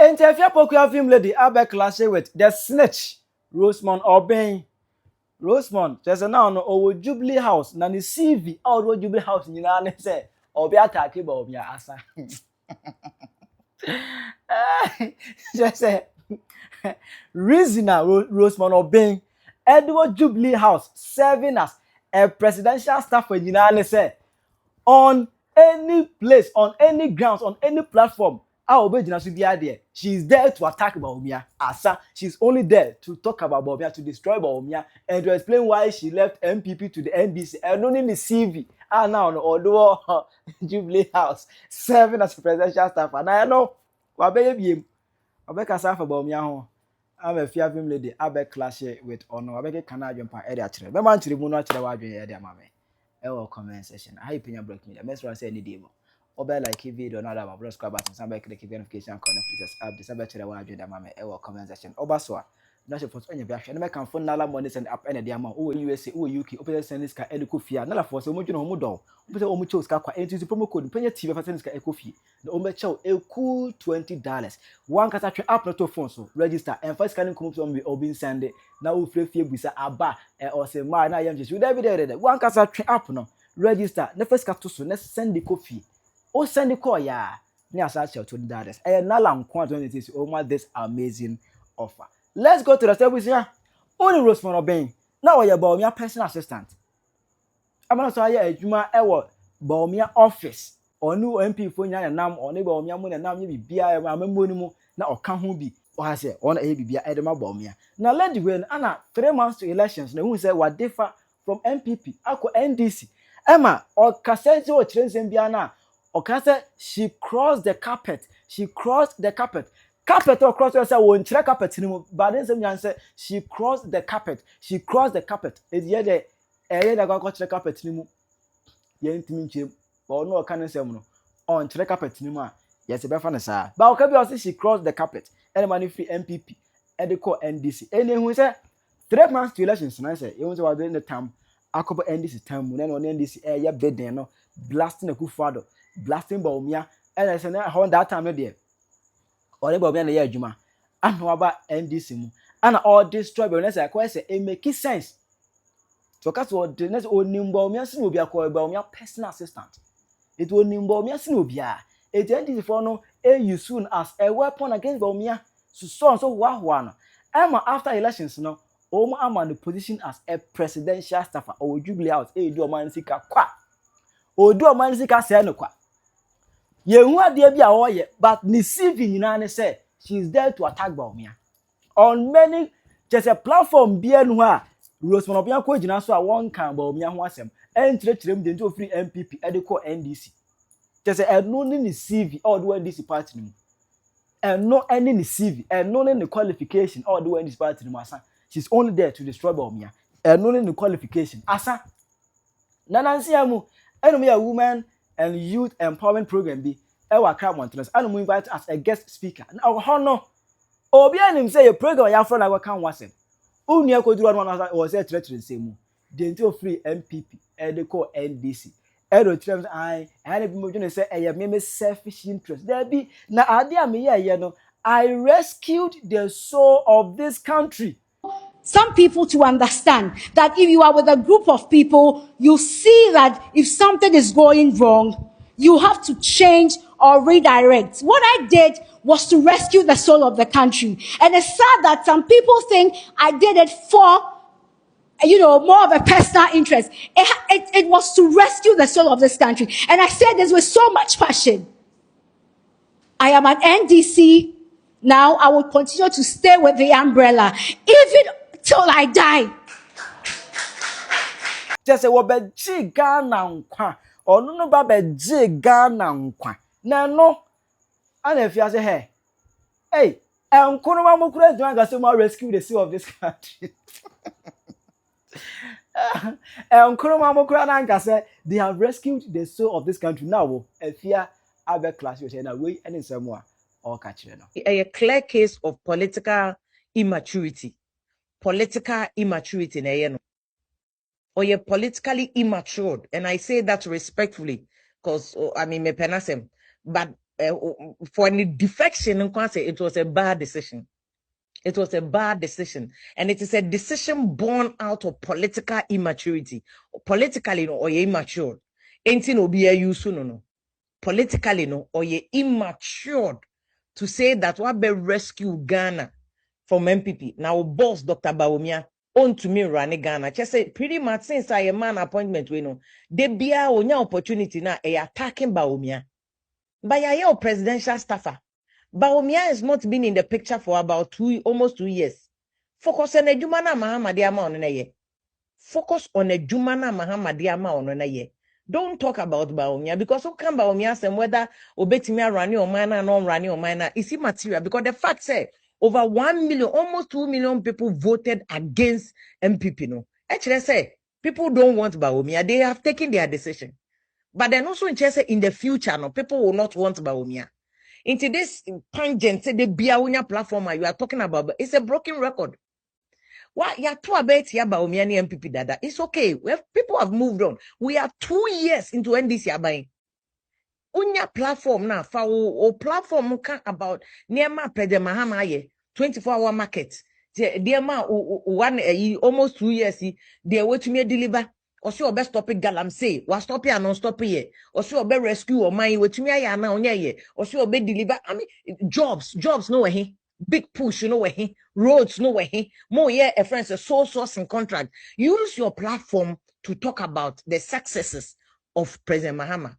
And Afia Pokua Vimlady abe clash with the snitch Rosemond Obeng. Rosemond there's a now no Jubilee House na ni CV all Jubilee House nyina ne say obi attack ba obi asa. Just say reason Rosemond Obeng Edward Jubilee House serving as a presidential staff for nyina ne say on any place, on any grounds, on any platform, she's there to attack Bawumia. Asa, she's only there to talk about Bawumia, to destroy Bawumia, and to explain why she left MPP to the NDC. And only the CV, now, although Jubilee House, serving as a presidential staff. And I know, I beg for Bawumia. I'm a Afia Vimlady. I beg clash with honor. I beg Canadian pa area. Remember to the moon, comment section. I hope you block me. The best one say any demo. Obe like video na da bro subscribe button some click notification connect up the subject to the one that mama comment section. Oba so na she for onye bia hwe na make can phone na money send app ene dia ma o USA o UK open send this ka ediko fia na la for so mo dwene ho do open o mo choose ka kwa enti promo code PENYAH TV fa send this ka ekofie na o me chow eku $20 one kata twe app na to phone so register and first scanning come from obi send na o free fie busa aba o se ma na yam je should be there one kata twe app no register na first ka to so na send the coffee o send the call ya ni asa share $20 nala nko advantage over this amazing offer. Let's go to the service here. Only Rosemond Obeng. Now we are Bawumia personal assistant. I'm not saying adwuma ewo Bawumia office. Onu MP fo nya nam oni Bawumia mo na nam ye bibia e ma mamoni mu na oka ho bi. O ha se ona e bibia e de ma Bawumia. Na lady when ana 3 months to elections na who say what differ from MPP akọ NDC. Emma o kasese o kirensem bia na o kase she crossed the carpet. She crossed the carpet. Carpet or cross yourself won't check carpet anymore. But then some say she crossed the carpet. She crossed the carpet. It's yet the go check carpet anymore. Yen timinche or no can say on check carpet anymore. Yes, a better sir. But okay, also she crossed the carpet. Any money free MPP and the core NDC. And then we say 3 months to elections. And I say you want to the time. I cover NDC time when on NDC air bed there no blasting a good father, blasting Bawumia. And I say now that time there. Or the Bawumia na ye adwuma ano aba NDC mu ana all this trouble na say say it make sense so cause what the next onim Bawumia sin obi akọ Bawumia personal assistant it onim Bawumia sin obi a it NDC for no use soon as a weapon against Bawumia so wa no after elections no am in the position as a presidential staffer or Jubilee House do oman sika kwa o do oman sika say no kwa Yehu ade bia wo ye but ni CV nyina ne say she is there to attack Bawumia on many just a platform bia no a Rosemond Obeng ko gina so a won kan Bawumia ho asem enkyerem de nto free MPP e de ko NDC just a no ni CV all the NDC party ni and no any ni CV and no ni qualification all the NDC party ni asa she's only there to destroy Bawumia and no ni qualification asa nanansi amu eno me a woman and youth empowerment program be ewa crowd mountains and we invite as a guest speaker now honor obi anim say a program ya from na kan wasem unu akoduru one was a threat nsemu dey into free MPP and they call NDC ero trem I and be mo june say e me selfish interest there be na ade am ye no I rescued the soul of this country. Some people to understand that if you are with a group of people, you see that if something is going wrong, you have to change or redirect. What I did was to rescue the soul of the country. And it's sad that some people think I did it for, more of a personal interest. It was to rescue the soul of this country. And I said this with so much passion. I am an NDC. Now I will continue to stay with the umbrella. Even till I die. Just say what be Ghana nkwa. Onu no ba be Ghana nkwa. Na no. And if you say hey, enkono ma mokura do anga say ma rescue the soul of this country. Enkono ma mokura na anga say they have rescued the soul of this country now. Afia abe class you say na we any somewhere all catch no. A clear case of political immaturity. Political immaturity na no. Or you're politically immature, and I say that respectfully, because me penasem. But for any defection, it was a bad decision. It was a bad decision. And it is a decision born out of political immaturity. Politically, no, or immature. Ain't no be a use no. Politically, no, or ye immature to say that what be rescue Ghana from MPP. Now, boss Dr. Bawumia on to me running Ghana. Just say pretty much since I a man appointment, we know they be a opportunity now a attacking Bawumia. By your presidential staffer. Bawumia has not been in the picture for about almost 2 years. Focus on a Jumana Mahamadiama on a year. Focus on a Jumana Mahamadiama on a year. Don't talk about Bawumia because who can Bawumia and whether Obetimia running or minor and non running or minor is immaterial because the fact say over 1 million, almost 2 million people voted against MPP. No, actually, say people don't want Bawumia. They have taken their decision. But then also in the future, no, people will not want Bawumia. Into this tangent, say the Biawunya platform you are talking about, it's a broken record. What you are too about here Bawumia NPP dada? It's okay. People have moved on. We are 2 years into NDC abaying. Unya platform now for o platform about near ma President Mahama ye 24-hour market. Dear ma one almost 2 years they wait to me deliver. Or so best stop it galam say was stop here non stop here. Or so be rescue or mine wait to me ya now ye. Or so be deliver. I mean jobs no way. Big push, you know where roads, no way. More yeah, a friend, a sole sourcing contract. Use your platform to talk about the successes of President Mahama.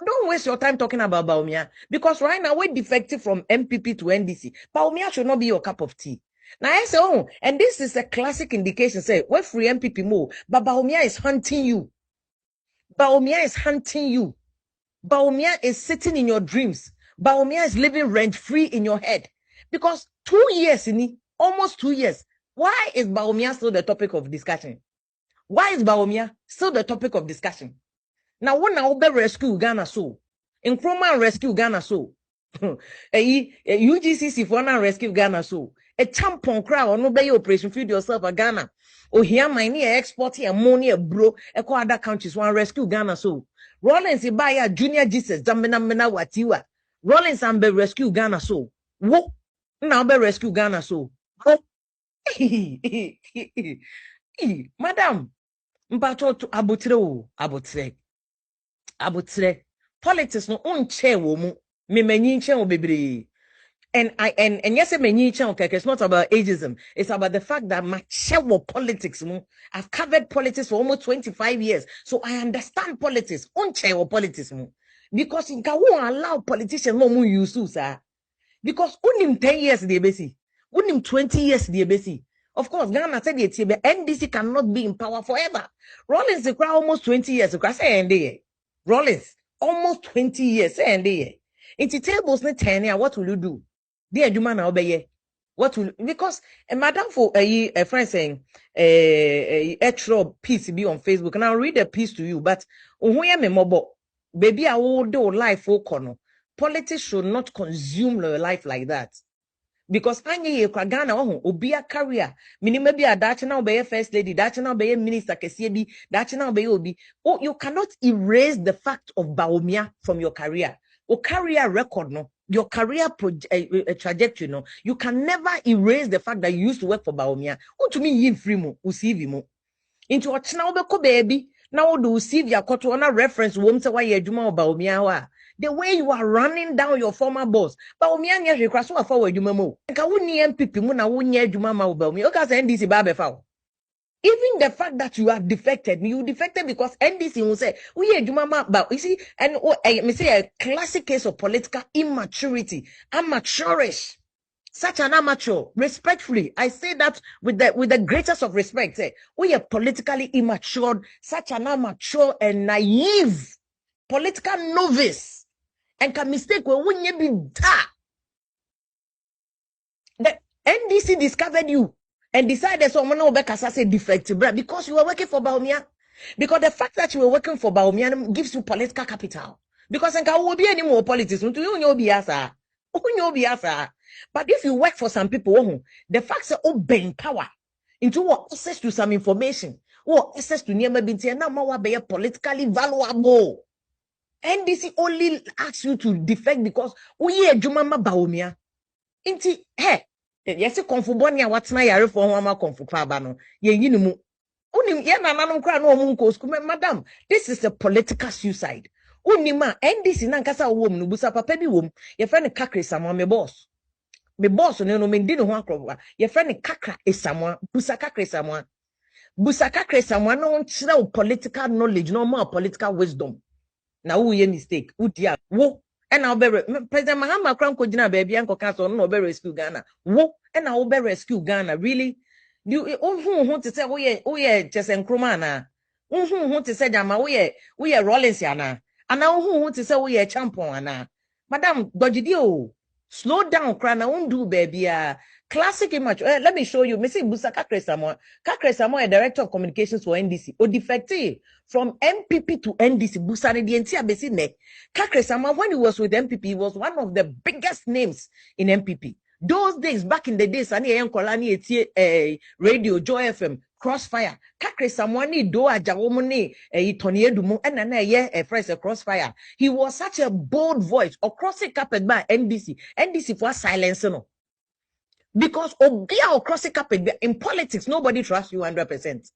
Don't waste your time talking about Bawumia because right now we're defective from MPP to NDC. Bawumia should not be your cup of tea. Now I say, oh, and this is a classic indication. Say, we're free MPP more, but Bawumia is hunting you. Bawumia is hunting you. Bawumia is sitting in your dreams. Bawumia is living rent-free in your head. Because 2 years, almost 2 years, why is Bawumia still the topic of discussion? Why is Bawumia still the topic of discussion? Now, when I be rescue Ghana so, in Chroma rescue Ghana so, UGCC for now rescue Ghana so, a tampon crowd or no be operation feed yourself a Ghana. Or here my near export here money bro, echo other countries want rescue Ghana so. Rollins buy a junior Jesus, Zamena Mena Watiwa. Rollins and be rescue Ghana so. Wo now be rescue Ghana so. Madam, mpacho to abutre. Politics no unche wo mu me manyi nche wo bebre and yes manyi nche okay it's not about ageism, it's about the fact that my wo politics mu I've covered politics for almost 25 years so I understand politics unche wo politics mu because in ka won allow politicians no mu use sir because unim 10 years the basi unim 20 years the basi. Of course, Ghana said the NDC cannot be in power forever. Rollins is almost 20 years. Say Rollins, almost 20 years. Say into tables ne 10 years. What will you do? Dear Juma na obeye. What will because a madam for a friend saying a extra piece be on Facebook and I'll read a piece to you. But baby, I will do life for corner. Politics should not consume your life like that. Because anye ye kwa Ghana obi a career minimum be a dachi na obey first lady dachi na obey minister kesie bi dachi na obey obi. Oh, you cannot erase the fact of Bawumia from your career. O career record no, your career trajectory no, you can never erase the fact that you used to work for Bawumia. Oh, to me yin free mo usivi mo into a china obeko baby now do usivi akoto ona reference wom se wa ye adwuma Bawumia wa. The way you are running down your former boss. Bawumia nya hwe kwaso afa wa adwuma mo. Nka woni MPP mu na wonya adwuma ma Bawumia. Oka say NDC ba befa wo. Even the fact that you have defected because NDC will say we adwuma ma ba. You see, and me say a classic case of political immaturity, amateurish. Such an amateur, respectfully, I say that with the greatest of respect. Say we are politically immature, such an amateur and naive political novice. And can mistake when you be da. The NDC discovered you and decided someone will be say defective because you were working for Bawumia. Because the fact that you were working for Bawumia gives you political capital. Because there will be any more politics. But if you work for some people, the fact that Obeng power into access to some information or access to near maybe now be politically valuable. NDC only asks you to defect because we are Jumama Bawumia. Inti, hey, yes, a confuboni, what's my area for Mama Confu Pabano? Ye, you know, only Yananum Kran or Munkos, Madam, this is a political suicide. Unima, NDC Nankasa woman, Busa Papebi womb, your friend Kakri, someone, my boss. Me boss no no me ndi no ho akroba your friend kakra esamwa busaka kresamwa no nchira political knowledge no more political wisdom na wo ye mistake wo dia wo e na obere president Mahama kranko gina baby anko kaso no obere rescue Ghana wo e na obere rescue Ghana really you hu te say wo ye chese nkroma na hu te say jama wo ye Rollins ana hu te say wo ye champion ana madam dojidio slow down krana undu baby classic image let me show you me see Busa Kakre a director of communications for NDC o defective from MPP to NDC Busa ne the entire besi ne Kakre when he was with MPP he was one of the biggest names in MPP those days back in the days ani enkolani etie radio Joy FM Crossfire Kakre ni do ajawomo ni Tony Edumu and na ye fresh Crossfire he was such a bold voice across the carpet by NDC for silence no because obia across the carpet in politics nobody trusts you 100%.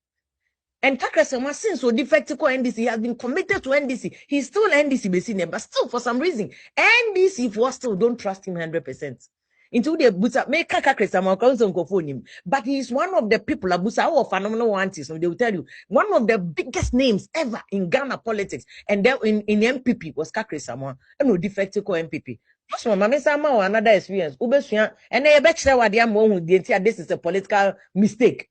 And Kakre since so defective NDC he has been committed to NDC he's still NDC basine but still for some reason NDC for still don't trust him 100%. Into the Busa make Kakre but he's one of the people Abusa or phenomenal aunties so they will tell you one of the biggest names ever in Ghana politics and then in MPP was Kakre no defective MPP. Just one mama sama or another experience ubesua and I bet you what this is a political mistake.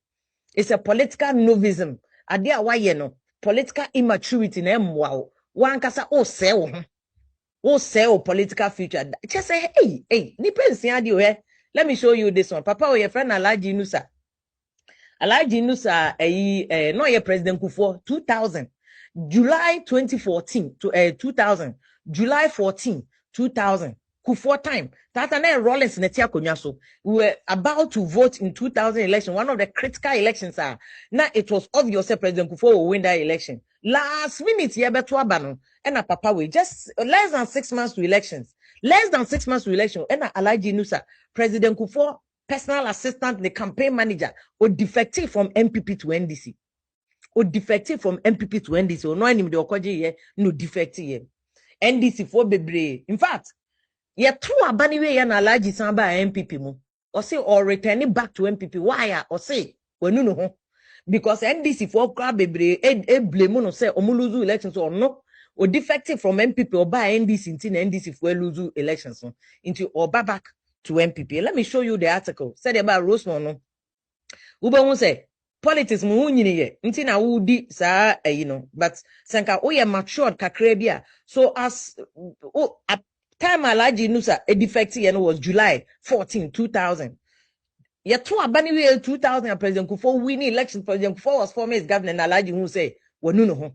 It's a political novicism. Adia why no political immaturity na wow one kasa sell political future. Just say hey let me show you this one. Papa or your friend Alaji Nusa no your President Kufo 2000 July 2014 to 2000 July 14 2000 Kufo time Tatane Rollins Netia Konyaso we were about to vote in 2000 election one of the critical elections now it was obvious President Kufo will win that election last minute yebetwa and a papa we just less than 6 months to elections and Alaji Nusa President Kufo personal assistant the campaign manager or defective from MPP to NDC or defective from MPP to NDC or no anime the okoje no defective NDC for bebre in fact ye two abaniwe ya na Alaji Samba MPP mu or say or returning back to MPP why or say wenu no ho because NDC for crab bebre blame no say omuluzu elections or no or defective from MPP or by NDC into NDC for lose elections into or back to MPP. Let me show you the article said about Rosemond no Obeng say politics mu nyini ye nti na wudi sa but sanka we matured kakra bia so as at time Alaji Nusa a defective was July 14 2000 to abani 2000 President Kufo winning election President Kufo was former governor Alaji who say wonu no ho.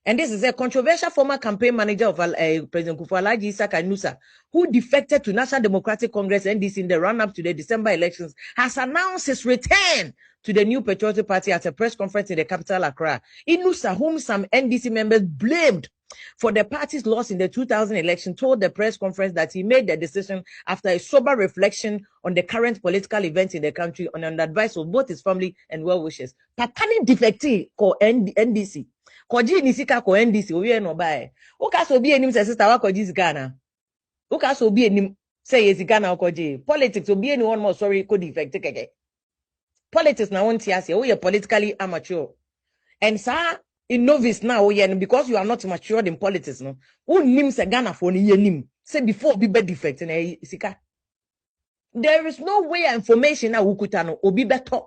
And this is a controversial former campaign manager of President Kufo Alaji Nusa, who defected to National Democratic Congress NDC in the run-up to the December elections, has announced his return to the new Patriotic Party at a press conference in the capital Accra. Inusa, whom some NDC members blamed for the party's loss in the 2000 election, told the press conference that he made the decision after a sober reflection on the current political events in the country and on the advice of both his family and well-wishers. Patani defectee called NDC. Koji nisika ko NDC owie no bae uka so bi enim se sister wa koji zikana uka so bi enim say yezikana koji politics obi eni one more sorry ko defect keke politics na won tiase we are politically amateur and sir in novice now we because you are not matured in politics no unnim se Ghana for ni yenim say before be defect na sika there is no way information na ukuta no obi better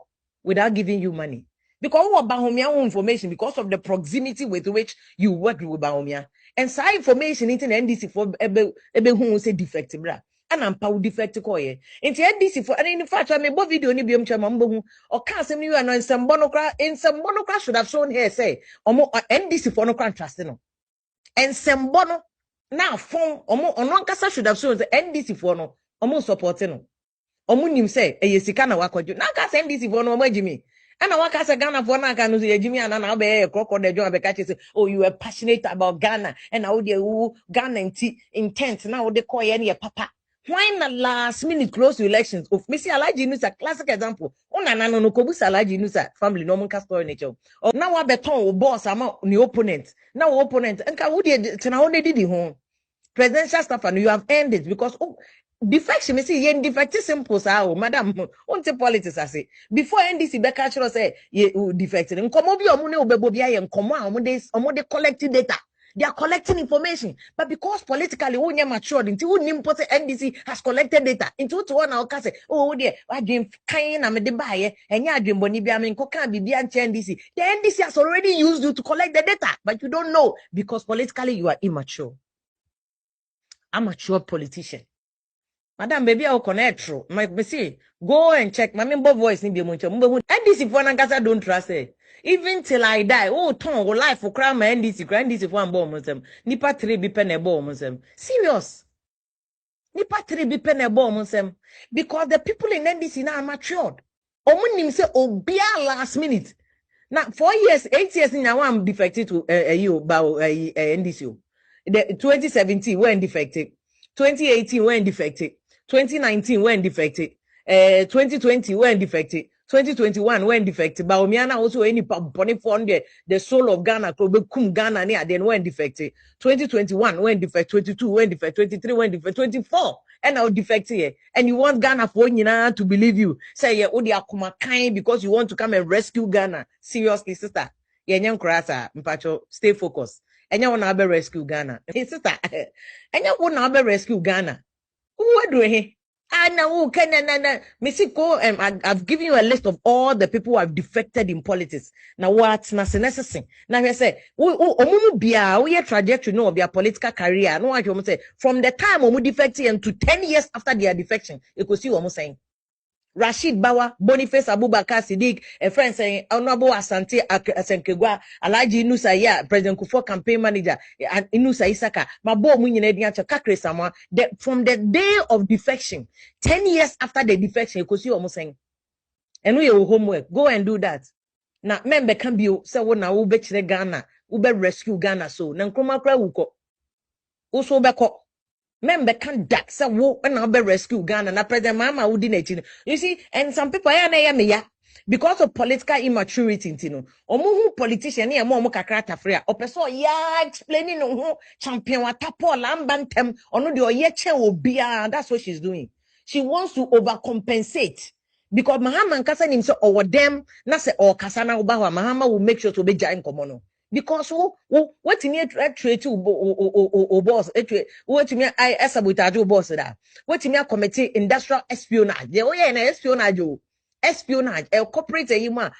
without giving you money. Because of Bawumia information, because of the proximity with which you work with Bawumia. And some information in NDC for ebe who say defective bra. And I'm power defective koye. Into NDC for and in fact I may both video ni biom chama mbo or can't say you are in some monocra should have shown here say omo NDC for no trust no. And some bono now phone omo ononkasa should have shown the NDC for no omo support no. Omo nim say e yesika na wakojo. Now ka NDC for no omo jimi. And I waka say Ghana for na can say Jimmy and na be crocodile John be catch say oh you are passionate about Ghana and now the Ghana intent now they call you papa. Why na last minute close to elections? Of Missy Alaji Nusa classic example. Ona na no kobusa Alaji Nusa family no mun story nature. Or now wa beton o boss ama ni opponent. Now opponent enka wo de tena wo de di ho. Presidential staff and you have earned it because defection me see yen defect simple sa madam on politics I say before NDC be catch us say ye defected nkomo bi omo ne obebo bia ye nkomo a omo de collecting data. They are collecting information, but because politically we are matured, until we NDC has collected data, into one our say, oh dear, I dream kind of the buyer, and ya dream bonibia mean coca be NDC. The NDC has already used you to collect the data, but you don't know because politically you are immature. Amateur politician. Madam, baby, I'll connect through. My see, go and check. My member voice ni be muncho. NDC for Nankasa don't trust it. Even till I die, oh, ton go life for crime NDC for one bomb musem. Nipa 3 be pen a bomb musem. Serious. Nipa 3 be pen a bomb musem. Because the people in NDC now are matured. Omunim say obia last minute. Now 4 years, 8 years now I'm defected to NDC. The 2017 when defected. 2018 when defected. 2019 when defected. 2020 when defected. 2021 when defected. Bawumia also any pony for the soul of Ghana, kum Ghana near then when defected. 2021 when defected. 22 when defected. 23 when defected. 24 and now defected here. And you want Ghana for to believe you. Say yeah, odi akuma kind because you want to come and rescue Ghana. Seriously, sister. Yenyam krasa, mpacho, stay focused. And you want to rescue Ghana. Hey, sister. And you want to rescue Ghana. What do he? Now can Mexico I've given you a list of all the people who have defected in politics. Now what necessary? Now he say, we trajectory no of their political career. No, I say from the time omu defected and to 10 years after their defection, you could see what I'm saying. Rashid Bawa, Boniface Abubakar Siddiq, a friend saying, Honorable Asante Asenkegwa, Alaji Inusa, yeah, President Kufuor campaign manager, and Inusa Isaka, Mabo Munyenedian Kakre Sama, from the day of defection, 10 years after the defection, you could see what I'm saying. And we have homework. Go and do that. Now, member can be, say, what now, ube chile Ghana, ube rescue Ghana, so, Nankuma Kra Wuko, also beko. Member can't that say wo and I'll be rescue Ghana na President Mama would you see, and some people ya because of political immaturity, you know. Omu politician ya mo kakrata free. Opeso ya explaining no champion watapo lambantem ono de oyeche obia. That's what she's doing. She wants to overcompensate. Because Mahama nkasa nim say owo dem na say o kasa na oba wa Mahama will make sure to be giant komono. Because what in it trade to boss what me I sabotage boss that what me committee industrial espionage the espionage corporate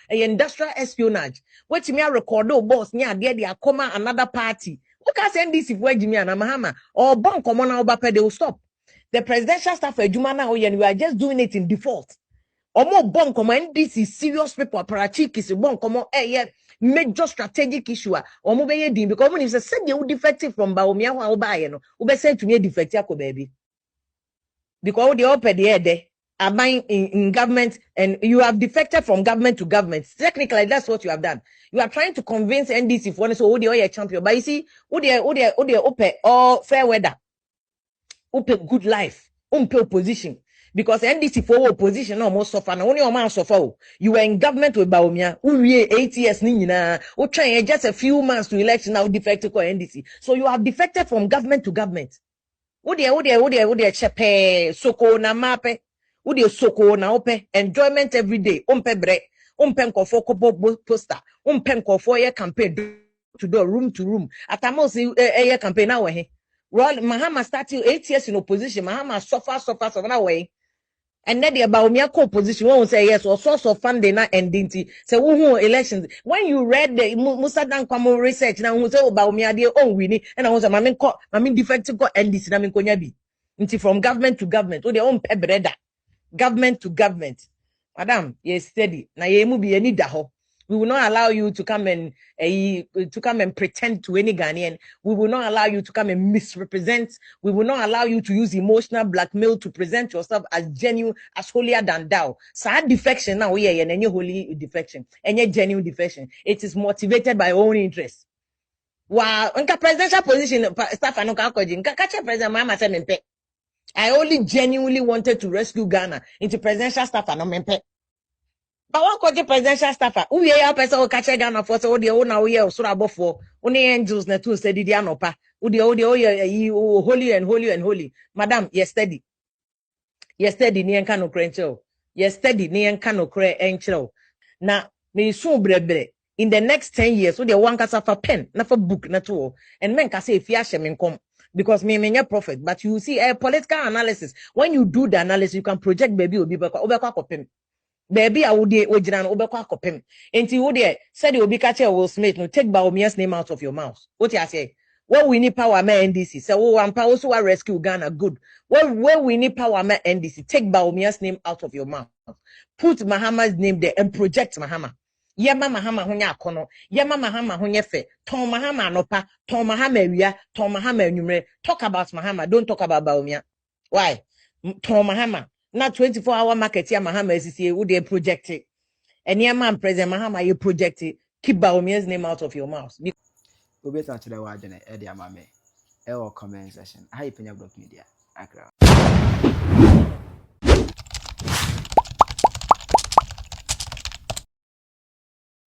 industrial espionage what me record boss near there come another party who can send this if Jimmy and Mahama or bank common they will stop the presidential staff for Juma now and we are just doing it in default. Omo bon command this is serious people parachik is bon command major strategic issue omo be din because when you say you defective from Bawumia ho obaye no we be send to me defective ko baby because they open there am in government and you have defected from government to government. Technically that's what you have done. You are trying to convince NDC for so who they are champion but you see who they open all fair weather open good life open opposition. Because NDC for opposition almost suffer. Now only a man suffer. You were in government with Bawumia. We 8 years nina. We trying just a few months to election now defected for NDC. So you have defected from government to government. Ode chepe soko na mape. Ode soko na ope enjoyment every day. Umpe bre. Umpe nkofo kobo poster. Umpe nkofo ye campaign to door room to room. Atamos ye campaign now we. Mahama started 8 years in opposition. Mahama suffer now way. And then the Bawumia co-position won't say yes or source of funding not ending. So who elections when you read the Musa Dankwamo research now who say Bawumia their own winning and I was a mamin defective got NDC na min konyabi. Until from government to government or their own pebreda government to government. Madam, yes steady. Na ye mu be any daho. We will not allow you to come and pretend to any Ghanaian. We will not allow you to come and misrepresent. We will not allow you to use emotional blackmail to present yourself as genuine, as holier than thou. Sad defection now, yeah, and any holy defection, any genuine defection. It is motivated by own interest. Wow, nka presidential position staff anoka akwaji nka kache president mama say mempe. I only genuinely wanted to rescue Ghana into presidential staff anomempe. But one kwaji presidential staff who ye ya person o kache Ghana for so de o na o ye o soro abofo oni angels na too steady dia anopa. O de holy and holy and holy. Madam, yes steady. Yes steady ni enka no krencho. Yes steady ni enka no kre enchro. Na me so brebre. In the next 10 years, so the one kasa for pen, not for book, not all. And men can say if you shame come because me a profit. But you see a political analysis. When you do the analysis, you can project baby will be baby. Baby, I would ojiran obekwa kopem. Enti wo de said you be catch Will Smith no take Bawumia's name out of your mouth. What you say? What we need power ma NDC. Say oh one power so rescue Ghana good. What we need power ma NDC. Take Bawumia's name out of your mouth. Put Mahama's name there and project Mahama. Yema Mahama honya akono. Yema Mahama honya fe. Ton Mahama anopa. Ton Mahama ewia. Ton Mahama enumere. Talk about Mahama. Don't talk about Bawumia. Why? Ton Mahama. Not 24-hour market here Mahama SCA would they project it. And yeah, man, President Mahama, you project it. Keep Bawumia's name out of your mouth. Obi ta chire wa adwene e de ama me. E wo comment section. Hi PENYAH Media. Akra.